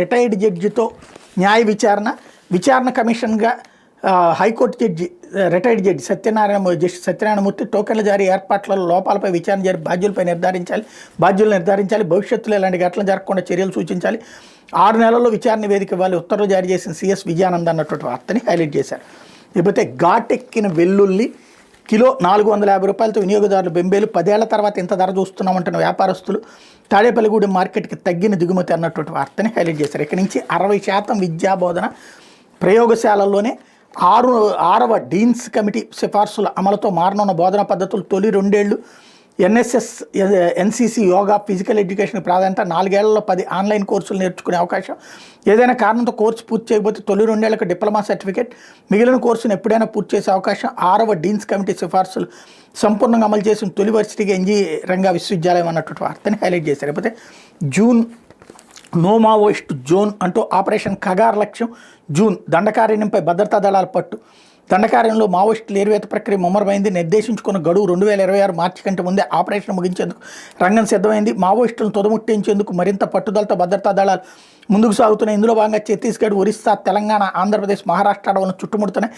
Retired జడ్జితో న్యాయ విచారణ కమిషన్గా high court judge retired judge Satyanarayanamurthy టోకెన్ల జారీ ఏర్పాట్లలో లోపాలపై విచారణ జరిపి బాధ్యులు నిర్ధారించాలి, భవిష్యత్తులో ఇలాంటి ఘటనలు జరగకుండా చర్యలు సూచించాలి, 6 నెలల్లో విచారణ నివేదిక ఇవ్వాలి, ఉత్తర్వులు జారీ చేసిన సిఎస్ విజయానంద్ అన్నటువంటి వార్తని హైలైట్ చేశారు. లేకపోతే ఘాటెక్కిన వెల్లుల్లి కిలో 450 రూపాయలతో వినియోగదారులు బెంబేలు, 10 ఏళ్ల తర్వాత ఇంత ధర చూస్తున్నామంటున్న వ్యాపారస్తులు, తాడేపల్లిగూడెం మార్కెట్కి తగ్గిన దిగుమతి అన్నటువంటి వార్తని హైలైట్ చేశారు. ఇక్కడి నుంచి 60% విద్యాబోధన ప్రయోగశాలల్లోనే 6వ డీన్స్ కమిటీ సిఫార్సుల అమలుతో మారనున్న బోధనా పద్ధతులు. తొలి 2 ఏళ్లు NSS, NCC, yoga, physical education ప్రాధాన్యత. 4 ఏళ్లలో 10 ఆన్లైన్ కోర్సులు నేర్చుకునే అవకాశం. ఏదైనా కారణంతో కోర్సు పూర్తి చేయకపోతే తొలి 2 ఏళ్లకు డిప్లొమా సర్టిఫికేట్, మిగిలిన కోర్సును ఎప్పుడైనా పూర్తి చేసే అవకాశం. 6వ డీన్స్ కమిటీ సిఫార్సులు సంపూర్ణంగా అమలు చేసిన తొలి వర్సిటీగా ఎన్జీ రంగా విశ్వవిద్యాలయం అన్నటువంటి వార్తని హైలైట్ చేశారు. లేకపోతే జూన్ నో మావోయిస్ట్ జోన్ అంటూ ఆపరేషన్ ఖగార్ లక్ష్యం. జూన్ దండకారణ్యంపై భద్రతా దళాల పట్టు. దండకారణ్యంలో మావోయిస్టుల ఏరువేత ప్రక్రియ ముమ్మరమైంది. నిర్దేశించుకున్న గడువు 2026 మార్చి కంటే ముందే ఆపరేషన్ ముగించేందుకు రంగం సిద్ధమైంది. మావోయిస్టులను తుదముట్టించేందుకు మరింత పట్టుదలతో భద్రతా దళాలు ముందుకు సాగుతున్నాయి. ఇందులో భాగంగా ఛత్తీస్గఢ్, ఒరిస్సా, తెలంగాణ, ఆంధ్రప్రదేశ్, మహారాష్ట్ర అడవులను చుట్టుముడుతున్నాయి.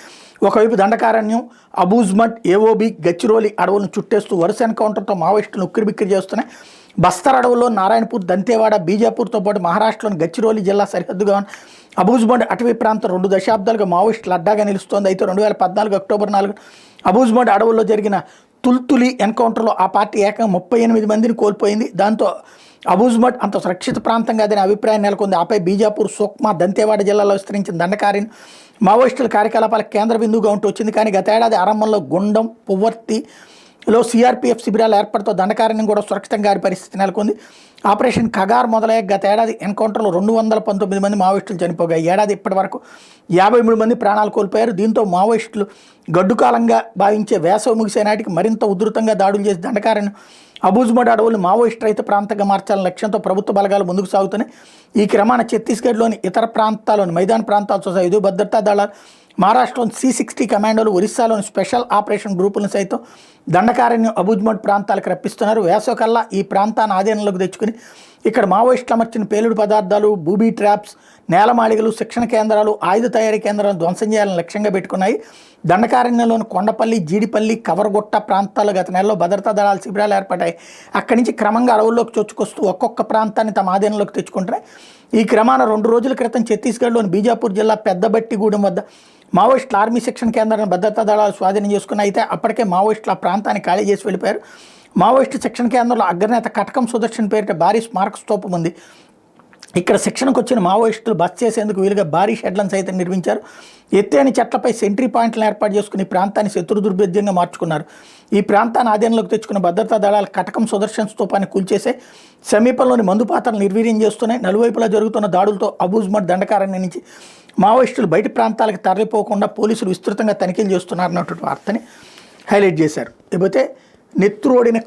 ఒకవైపు దండకారణ్యం, అబూజ్మడ్, ఏఓబి, గచ్చిరోలి అడవులను చుట్టేస్తూ వరుస ఎన్కౌంటర్తో మావోయిస్టులను ఉక్కిరిబిక్కిరి చేస్తున్నాయి. బస్తర్ అడవుల్లో నారాయణపూర్, దంతేవాడ, బీజాపూర్తో పాటు మహారాష్ట్రలోని గచ్చిరోలి జిల్లా సరిహద్దుగా ఉన్న అబూజ్మడ్ అటవీ ప్రాంతం 2 దశాబ్దాలుగా మావోయిస్టులు అడ్డాగా నిలుస్తోంది. అయితే 2014 అక్టోబర్ 4 అబూజ్మడ్ అడవుల్లో జరిగిన తుల్తులి ఎన్కౌంటర్లో ఆ పార్టీ ఏకంగా 38 మందిని కోల్పోయింది. దాంతో అబూజ్మడ్ అంత సురక్షిత ప్రాంతం కాదని అభిప్రాయం నెలకొంది. ఆపై బీజాపూర్, సోక్మా, దంతేవాడ జిల్లాలో విస్తరించిన దండకార్యం మావోయిస్టుల కార్యకలాపాలకు కేంద్ర బిందువుగా ఉంటూ వచ్చింది. కానీ గత ఏడాది ఆరంభంలో గుండం, పువ్వర్తిలో సిఆర్పీఎఫ్ శిబిరాల ఏర్పాటుతో దండకారణ్యం కూడా సురక్షితంగా పరిస్థితి నెలకొంది. ఆపరేషన్ ఖగార్ మొదలయ్యే గత ఏడాది ఎన్కౌంటర్లో 219 మంది మావోయిస్టులు చనిపోగా ఏడాది ఇప్పటి వరకు 53 మంది ప్రాణాలు కోల్పోయారు. దీంతో మావోయిస్టులు గడ్డుకాలంగా భావించే వేసవి ముగిసే నాటికి మరింత ఉధృతంగా దాడులు చేసి దండకారణ్యం అబూజ్మడ్ అడవులు మావోయిస్టు రహిత ప్రాంతంగా మార్చాలనే లక్ష్యంతో ప్రభుత్వ బలగాలు ముందుకు సాగుతున్నాయి. ఈ క్రమాన ఛత్తీస్గఢ్లోని ఇతర ప్రాంతాల్లోని మైదాన ప్రాంతాలతో సహా 5 భద్రతా దళాలు, మహారాష్ట్రలోని C60 కమాండోలు, ఒరిస్సాలోని స్పెషల్ ఆపరేషన్ గ్రూపులను సైతం దండకారణ్యం, అబూజ్మడ్ ప్రాంతాలకు రప్పిస్తున్నారు. వేసవికల్లా ఈ ప్రాంతాన్ని ఆధీనంలోకి తెచ్చుకుని ఇక్కడ మావోయిస్టులు అమర్చిన పేలుడు పదార్థాలు, బూబీ ట్రాప్స్, నేలమాళిగలు, శిక్షణ కేంద్రాలు, ఆయుధ తయారీ కేంద్రాలను ధ్వంసం చేయాలని లక్ష్యంగా పెట్టుకున్నాయి. దండకారణ్యంలోని కొండపల్లి, జీడిపల్లి, కవర్గొట్ట ప్రాంతాల్లో గత నెలలో భద్రతా దళాల శిబిరాలు ఏర్పడ్డాయి. అక్కడి నుంచి క్రమంగా అడవుల్లోకి చొచ్చుకొస్తూ ఒక్కొక్క ప్రాంతాన్ని తమ ఆధీనంలోకి తెచ్చుకుంటున్నాయి. ఈ క్రమాన 2 రోజుల క్రితం ఛత్తీస్గఢ్లోని బీజాపూర్ జిల్లా పెద్దబట్టిగూడెం వద్ద మావోయిస్టుల ఆర్మీ శిక్షణ కేంద్రాన్ని భద్రతా దళాలు స్వాధీనం చేసుకున్నాయి. అయితే అప్పటికే మావోయిస్టులు ఆ ప్రాంతాన్ని ఖాళీ చేసి వెళ్ళిపోయారు. మావోయిస్టు శిక్షణ కేంద్రంలో అగ్రనేత కటకం సుదర్శన్ పేరిట భారీ స్మారక స్తూపం ఉంది. ఇక్కడ శిక్షణకు వచ్చిన మావోయిస్టులు బస చేసేందుకు వీలుగా భారీ షెడ్లను సైతం నిర్మించారు. ఎత్తైన చెట్లపై సెంట్రీ పాయింట్లను ఏర్పాటు చేసుకుని ఈ ప్రాంతాన్ని శత్రు దుర్భేద్యంగా మార్చుకున్నారు. ఈ ప్రాంతాన్ని ఆధీనంలోకి తెచ్చుకున్న భద్రతా దళాలు కటకం సుదర్శన్ స్తూపాన్ని కూల్చేసే సమీపంలోని మందుపాత్రలు నిర్వీర్యం చేస్తున్నాయి. నలువైపులా జరుగుతున్న దాడులతో అబూజ్మడ్ దండకారణ్యం నుంచి మావోయిస్టులు బయట ప్రాంతాలకు తరలిపోకుండా పోలీసులు విస్తృతంగా తనిఖీలు చేస్తున్నారన్నటువంటి వార్తని హైలైట్ చేశారు. లేకపోతే నెత్తురోడిన